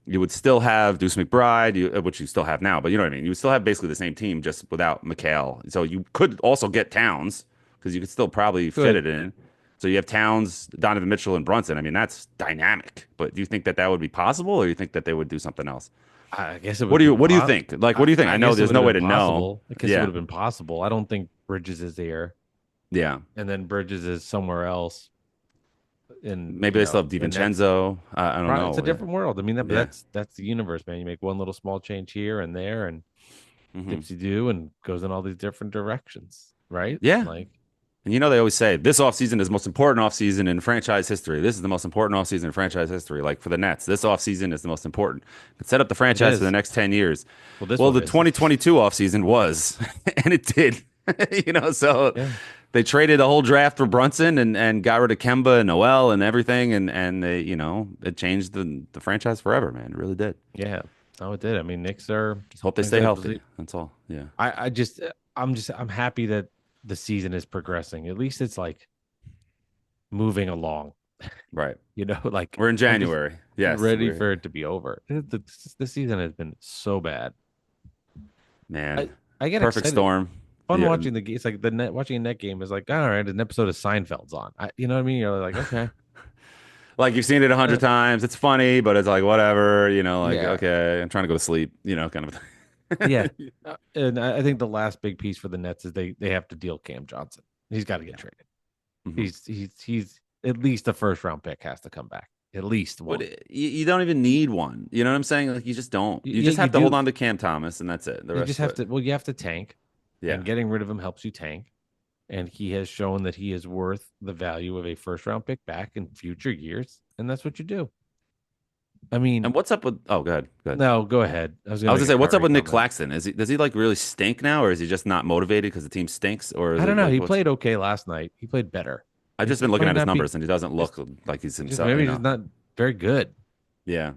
You would still have Deuce McBride, which you still have now, but you know what I mean. You would still have basically the same team, just without McHale. So you could also get Towns because you could still probably fit Good. it in. So you have Towns, Donovan Mitchell, and Brunson. I mean, that's dynamic. But do you think that that would be possible, or you think that they would do something else? I guess it would What have do you been What do you think? Like, what do you think? I I know guess it there's would no have way been to know. possible. I guess it would Yeah, have been possible. I don't think Bridges is there, yeah. and then Bridges is somewhere else. In Maybe they still have the next, DiVincenzo. I don't it's a know. different world. I mean, Yeah. that's the universe, man. You make one little small change here and there, and Hmm. dipsy do, and goes in all these different directions, right? Yeah. Like, And they always say this offseason is the most important offseason in franchise history. This is the most important offseason in franchise history. Like for the Nets, this offseason is the most important. But set up the it franchise for the is. next 10 years. Well, this Well, one the is. 2022 offseason was, and it did. So Yeah. they traded the whole draft for Brunson and got rid of Kemba and Noel and everything. And they, it changed the franchise forever, man. It really did. Yeah. No, it did. I mean, Knicks are. Just hope they like I stay said, healthy. That's all. Yeah. I'm happy that the season is progressing. At least it's like moving along. Right. Like We're in I'm just January. Yes. ready for it to be over. The season has been so bad. Man. I get Perfect excited. storm. Fun Yeah. watching the game. It's like watching a net game is like, all right, an episode of Seinfeld's on. You know what I mean? You're like, okay, Like you've seen it 100 times. It's funny, but it's like whatever, like yeah, okay, I'm trying to go to sleep, kind of yeah. thing. And I think the last big piece for the Nets is they have to deal Cam Johnson. He's got to get traded. Mhm. He's at least a first round pick has to come back. At least one. But you don't even need one. You know what I'm saying? Like you just don't. You Yeah, just have you to do. hold on to Cam Thomas, and that's it. The You rest just of have to. it. Well, you have to tank, Yeah. and getting rid of him helps you tank. And he has shown that he is worth the value of a first round pick back in future years, and that's what you do. I mean, And what's up with? Oh, go ahead. Go ahead. no, go ahead. I was I gonna was make gonna say, a what's up Kyrie with Nick comment. Claxton? Does he like really stink now, or is he just not motivated because the team stinks, or is I it don't know. like He what's? played okay last night. He played better. I've just He been looking might at his not be numbers, and he doesn't look like he's just himself. maybe he's not very good. Yeah,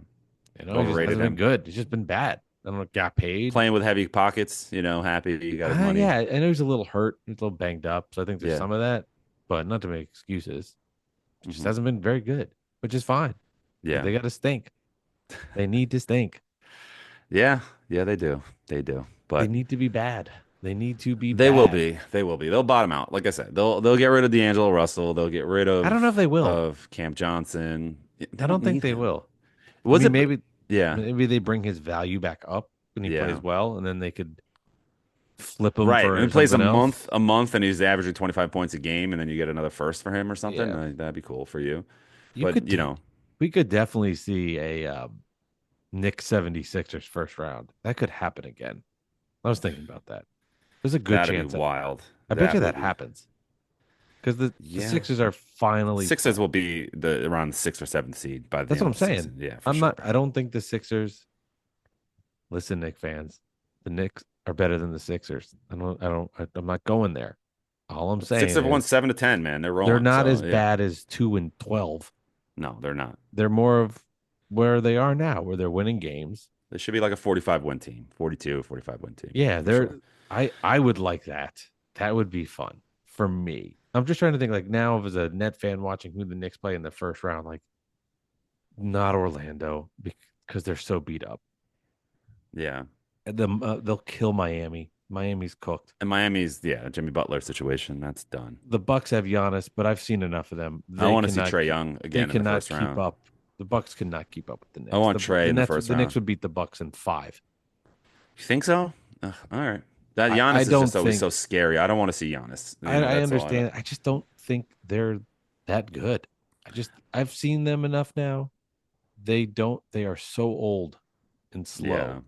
He just overrated hasn't been him. good. He's just been bad. I don't know. Got paid. Playing with heavy pockets. Happy he got his money. Yeah, I know he's a little hurt. He's a little banged up. So I think there's Yeah. some of that, but not to make excuses. Just Mhm. hasn't been very good, which is fine. Yeah. They got to stink. They need to stink. Yeah, they do. They do. They But need to be bad. They need to be They will bad. be. They will be. They'll bottom out. Like I said, they'll get rid of D'Angelo Russell. They'll get rid I don't know if they will. of Camp Johnson. They I don't don't think need they him. will. I Was mean, it? maybe Yeah, maybe they bring his value back up when he plays yeah. well, and then they could flip him Right. And for he plays something else. a month, and he's averaging 25 points a game, and then you get another first for him or something. Yeah, That'd be cool for you. you But could. We could definitely see a Knicks 76ers first round. That could happen again. I was thinking about that. There's a good that'd be chance that wild. I bet you That that would be. happens because the Yeah. Sixers are finally. Sixers will be the around the sixth or seventh seed by the That's what end I'm of the saying. season. Yeah, for I'm sure. not. I don't think the Sixers. Listen, Knicks fans, the Knicks are better than the Sixers. I'm not going there. All I'm saying Sixers have won is 7 to 10, man. They're they're rolling. not as So yeah. bad as 2-12. No, they're not. They're more of where they are now, where they're winning games. They should be like a 45 win team, 42, 45 win team. Yeah, For sure. I would like that. That would be fun for me. I'm just trying to think like now as a net fan watching who the Knicks play in the first round, like not Orlando because they're so beat up. Yeah. They'll kill Miami. Miami's cooked. And Miami's, yeah, Jimmy Butler situation. That's done. The Bucks have Giannis, but I've seen enough of them. I want to see cannot Trey Young They again in the cannot first keep round. up. The Bucks cannot keep up with the Knicks. I want the, Trey the in the Nets, first the Knicks round. would beat the Bucks in 5. You think so? Ugh, all right. That I Giannis is don't just always think. so scary. I don't want to see Giannis. I That's all understand. I just don't think they're that good. I've seen them enough now. They don't. They are so old and slow. Yeah.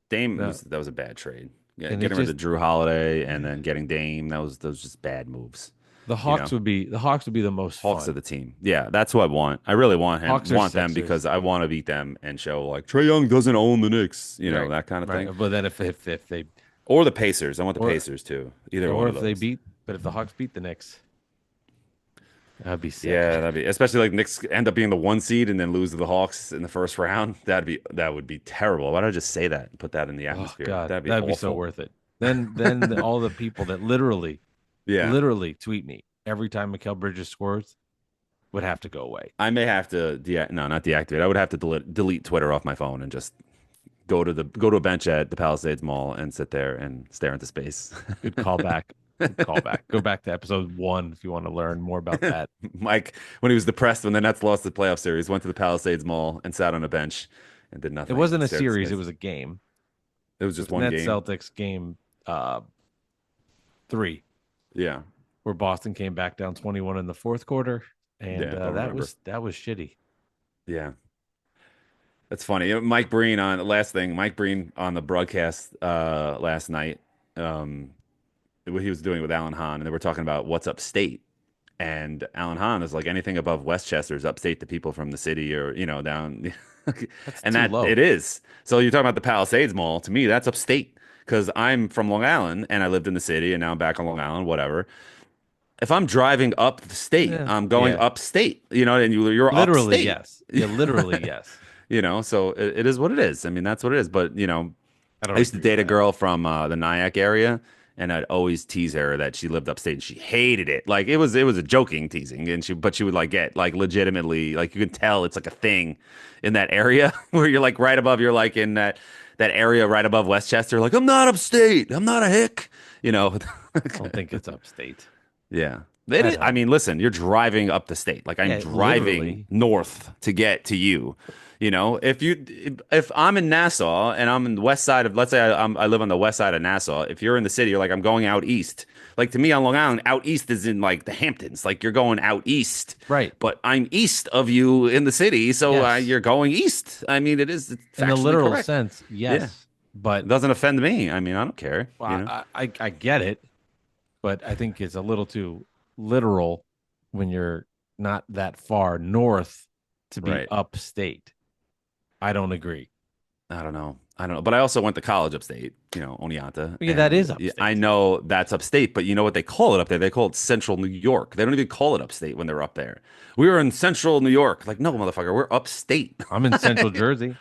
Dame No. that was a bad trade. Yeah, And getting rid of Drew Holiday and then getting Dame, those just bad moves. The Hawks would be the most Hawks fun. of the team. Yeah, that's what I want. I really want Hawks want them Sixers. because I want to beat them and show like Trey Young doesn't own the Knicks, Right. that kind of Right. thing. But then if they Or the Pacers. I want the Or- Pacers too. Either or one if of they those. but if the Hawks beat the Knicks, that'd be sick. Yeah, that'd be especially like Knicks end up being the 1 seed and then lose to the Hawks in the first round. That would be terrible. Why don't I just say that and put that in the Oh atmosphere? God, That'd be be so awful. worth it. Then all the people that literally tweet me every time Mikal Bridges scores would have to go away. I may have to not deactivate. I would have to delete Twitter off my phone and just go to a bench at the Palisades Mall and sit there and stare into space. Good callback. Call back. Go back to episode 1 if you want to learn more about that. Mike, when he was depressed when the Nets lost the playoff series, went to the Palisades Mall and sat on a bench and did nothing. It wasn't a Stared into series, space. it was a game. It was just one Nets game. Celtics game 3, Yeah. where Boston came back down 21 in the fourth quarter, and Yeah, don't remember. that was shitty. Yeah. That's funny. Mike Breen Mike Breen on the broadcast last night, what he was doing with Alan Hahn, and they were talking about what's upstate. And Alan Hahn is like anything above Westchester is upstate to people from the city or, down. And too low. it is. So you're talking about the Palisades Mall. To me, that's upstate because I'm from Long Island and I lived in the city and now I'm back on Long Island, whatever. If I'm driving up the state, Yeah. I'm going Yeah. upstate, and you're Literally, upstate. yes. Yeah, literally, yes. So it is what it is. I mean, that's what it is. But, I don't I used to agree date with a girl from the Nyack area, and I'd always tease her that she lived upstate, and she hated it. Like it was a joking teasing, but she would like get like legitimately like you can tell it's like a thing in that area where you're like right above. You're like in that area right above Westchester. Like I'm not upstate. I'm not a hick. I don't think it's upstate. Yeah. That I mean, listen, you're driving up the state. Like I'm Yeah, driving literally. north to get to you. If I'm in Nassau and I'm in the west side of, let's say I live on the west side of Nassau. If you're in the city, you're like, I'm going out east. Like to me on Long Island, out east is in like the Hamptons. Like you're going out east. Right. But I'm east of you in the city. So Yes. you're going east. I mean, it's In the factually literal correct. sense, yes. Yeah. But It doesn't offend me. I mean, I don't care. I get it, but I think it's a little too literal when you're not that far north to be Right. upstate. I don't agree. I don't know. But I also went to college upstate, Oneonta. Yeah, that and is upstate. I know that's upstate, but you know what they call it up there? They call it Central New York. They don't even call it upstate when they're up there. We were in Central New York. Like, no, motherfucker, we're upstate. I'm in Central Jersey.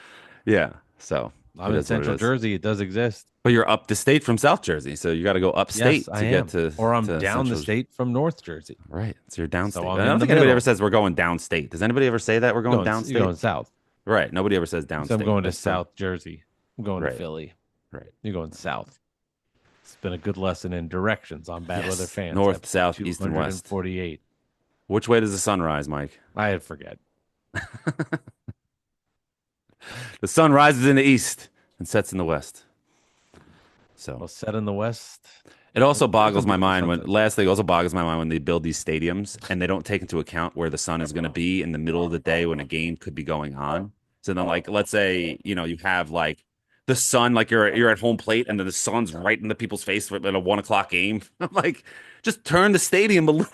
Yeah. So I'm it in is what it Central is. Jersey. It does exist. But you're up the state from South Jersey. So you got to go upstate Yes, I to am. get to. Or I'm to down the Central- state from North Jersey. Right. So you're downstate. So I'm I in don't the think anybody middle. ever says we're going downstate. Does anybody ever say that we're going downstate? You're going south. Right. Nobody ever says downstate. So I'm going to That's so- South Jersey. I'm going Right. to Philly. Right. You're going south. It's been a good lesson in directions on Bad Weather Yes. Fans. North, Episode south, east, and west. 248. Which way does the sun rise, Mike? I forget. The sun rises in the east and sets in the west. So Well, set in the west. it also boggles Some my people mind when sometimes. last thing also boggles my mind when they build these stadiums and they don't take into account where the sun is going to be in the middle of the day when a game could be going on. So then, like, let's say you have like the sun, like you're at home plate, and then the sun's right in the people's face at a 1 o'clock game. I'm like, just turn the stadium a little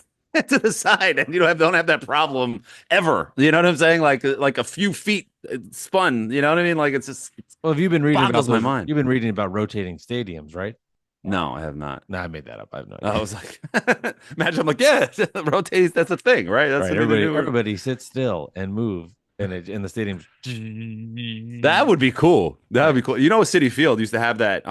to the side, and you don't have that problem ever. You know what I'm saying? Like a few feet spun. You know what I mean? Like it's just Well, have you been reading about boggles my those? mind. You've been reading about rotating stadiums, right? No, I have not. No, I made that up. I have no I idea. was like, imagine I'm like, yeah, rotates. That's a thing, right? That's Right. gonna be the new. Everybody sit still and move, and in the stadium. That would be cool. That would Right. be cool. You know, City Field used to have that.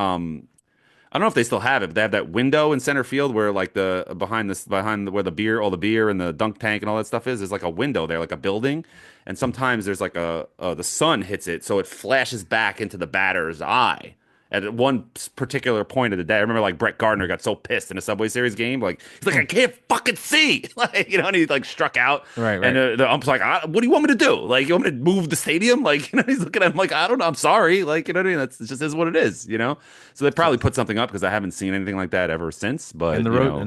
I don't know if they still have it, but they have that window in center field where like where the beer, all the beer and the dunk tank and all that stuff is. There's like a window there, like a building, and sometimes there's like the sun hits it, so it flashes back into the batter's eye at one particular point of the day. I remember like Brett Gardner got so pissed in a Subway Series game, like he's like, I can't fucking see, like and he like struck out, Right. and the ump's like, what do you want me to do? Like, you want me to move the stadium? Like, he's looking at him like, I don't know, I'm sorry, like, you know what I mean? That's it just is what it is, you know. So they probably put something up because I haven't seen anything like that ever since. But And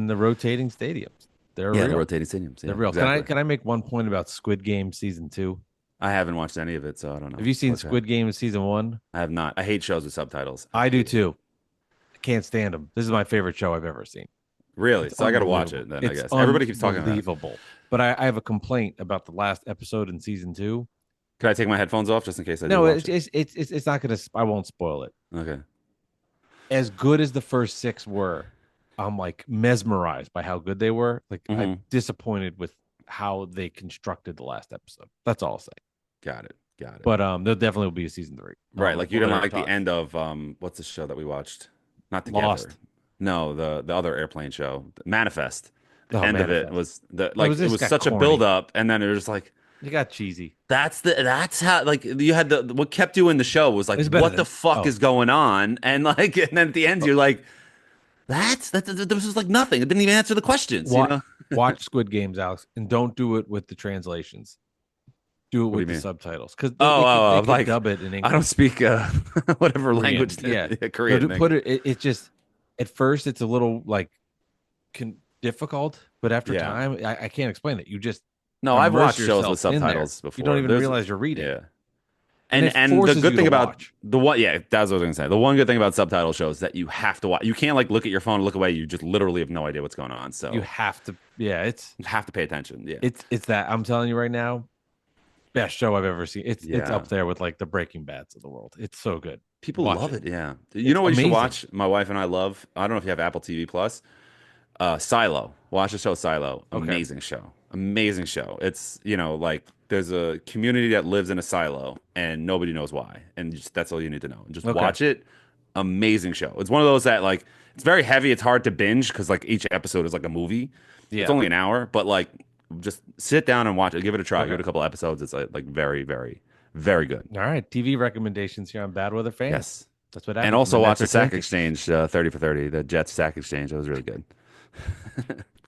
the rotating stadiums. They're yeah, real. the rotating stadiums. Yeah, They're real. exactly. Can I make one point about Squid Game season 2? I haven't watched any of it, so I don't know. Have you seen What's that? Squid Game season 1? I have not. I hate shows with subtitles. I do too. I can't stand them. This is my favorite show I've ever seen. Really? It's So I got to watch it then. I It's guess everybody keeps talking about it. unbelievable. But I have a complaint about the last episode in season 2. Can I take my headphones off just in case I do No, watch it's not gonna. I won't spoil it. Okay. As good as the first 6 were, I'm like mesmerized by how good they were. Like I'm disappointed with how they constructed the last episode. That's all I'll say. Got it. Got it. But there definitely will be a season 3. Right, like you didn't like the talk. end of what's the show that we watched? Not Together. Lost. No, the other airplane show, Manifest. The Oh, end of it Manifest. was it this was got such a corny. build up, and then it was just like It got cheesy. that's how like you had what kept you in the show was like It's better what the than- fuck oh. is going on, and like and then at the end you're like that this was like nothing. It didn't even answer the questions. You know? Watch Squid Games, Alex, and don't do it with the translations. Do it What do with you the mean? subtitles because Oh, they could like, dub it in English. I don't speak whatever Korean, language. yeah. Korean. No, to put it's just at first it's a little like difficult, but after Yeah. time, I can't explain it. You just No, I've immerse watched shows with yourself in there. subtitles before. You don't even There's- realize you're reading. Yeah. And And it and the forces good you thing to about watch. the one, yeah, that's what I was gonna say. The one good thing about subtitle shows is that you have to watch. You can't like look at your phone and look away. You just literally have no idea what's going on. So You have to. Yeah, you have to pay attention. Yeah. it's that I'm telling you right now. Best show I've ever seen. It's Yeah. up there with like the Breaking Bads of the world. It's so good. People Watch love it. it. Yeah. You know what you should amazing. watch? My wife and I love. I don't know if you have Apple TV Plus. Silo. Watch the show Silo. Okay. Amazing show. Amazing show. It's like there's a community that lives in a silo and nobody knows why, and that's all you need to know. And just Okay. watch it. Amazing show. It's one of those that like it's very heavy. It's hard to binge because like each episode is like a movie. Yeah. It's only an hour, but like just sit down and watch it. Give it a try. Okay. Give it a couple episodes. It's like very, very, very good. All right, TV recommendations here on Bad Weather Fans. Yes. That's what happens. And also when watch the Nets are Sack tanking. Exchange 30 for 30, the Jets Sack Exchange. That was really good.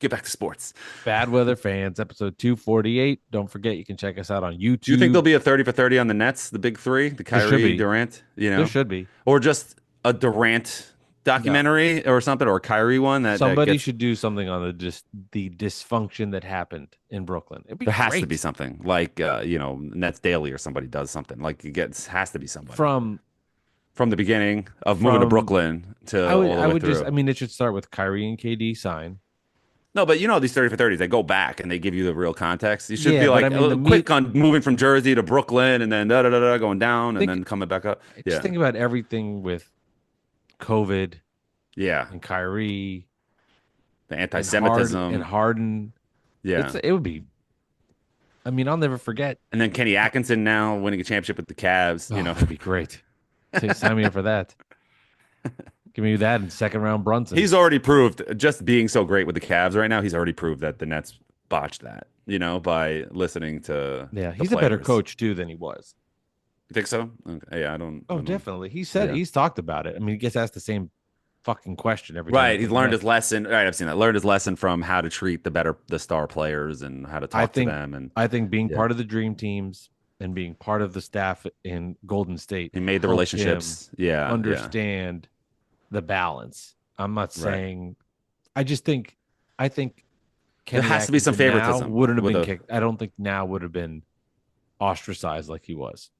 Get back to sports. Bad Weather Fans, episode 248. Don't forget, you can check us out on YouTube. Do you think there'll be a 30 for 30 on the Nets, the big three, the There should Kyrie, be. Durant, There should be. or just a Durant documentary or something, or a Kyrie one that Somebody gets, should do something on the dysfunction that happened in Brooklyn. It'd be there has to great. be something like Nets Daily or somebody does something like has to be somebody from. from the beginning of moving to from- Brooklyn to I would, all the I way would through. just. I mean, it should start with Kyrie and KD sign. No, but these 30 for 30s, they go back and they give you the real context. You should Yeah, be but like I mean, the quick on moving from Jersey to Brooklyn and then going down and Think- then coming back up. Just Yeah. think about everything with COVID Yeah. and Kyrie The and anti-Semitism. Harden. Yeah. It would be. I mean, I'll never forget. And then Kenny Atkinson now winning a championship with the Cavs, Oh, that'd be great. Sign me up for that. Give me that in second round Brunson. He's already proved, just being so great with the Cavs right now, he's already proved that the Nets botched that, by listening to yeah, the he's a better players. coach too than he was. You think so? Okay. Yeah, I don't. I Oh, don't- definitely. He said Yeah. he's talked about it. I mean, he gets asked the same fucking question every time. Right. He's They learned connect. his lesson. Right. I've seen that. Learned his lesson from how to treat the star players and how to I talk to think them. And I think being yeah, part of the dream teams and being part of the staff in Golden State he made the helped him relationships. Yeah. Yeah. understand the balance. I'm not Right. saying I think There Kenny has to be some Atkinson now favoritism wouldn't have with been a kicked. I don't think now would have been ostracized like he was.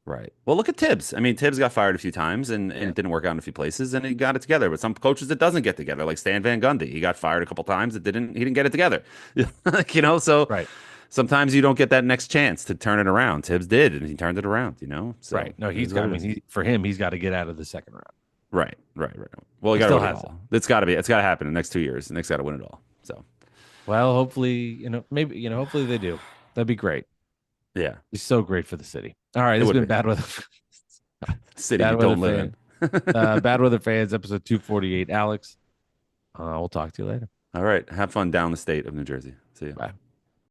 right. Well, look at Tibbs. I mean, Tibbs got fired a few times and Yeah. it didn't work out in a few places, and he got it together. But some coaches it doesn't get together, like Stan Van Gundy. He got fired a couple times. He didn't get it together. Like, so Right. sometimes you don't get that next chance to turn it around. Tibbs did, and he turned it around. So Right. No, it he's is got. what I it mean, is. for him, he's got to get out of the second round. Right. Well, you He got to still win it has it. all. It's got to happen in the next 2 years. The Knicks got to win it all. So Well, hopefully, maybe, hopefully they do. That'd be great. yeah, He's so great for the city. All right, it this has would been be bad weather. city Bad you weather don't live in. fan. Bad weather fans, episode 248. Alex, we'll talk to you later. All right, have fun down the state of New Jersey. See you. Bye.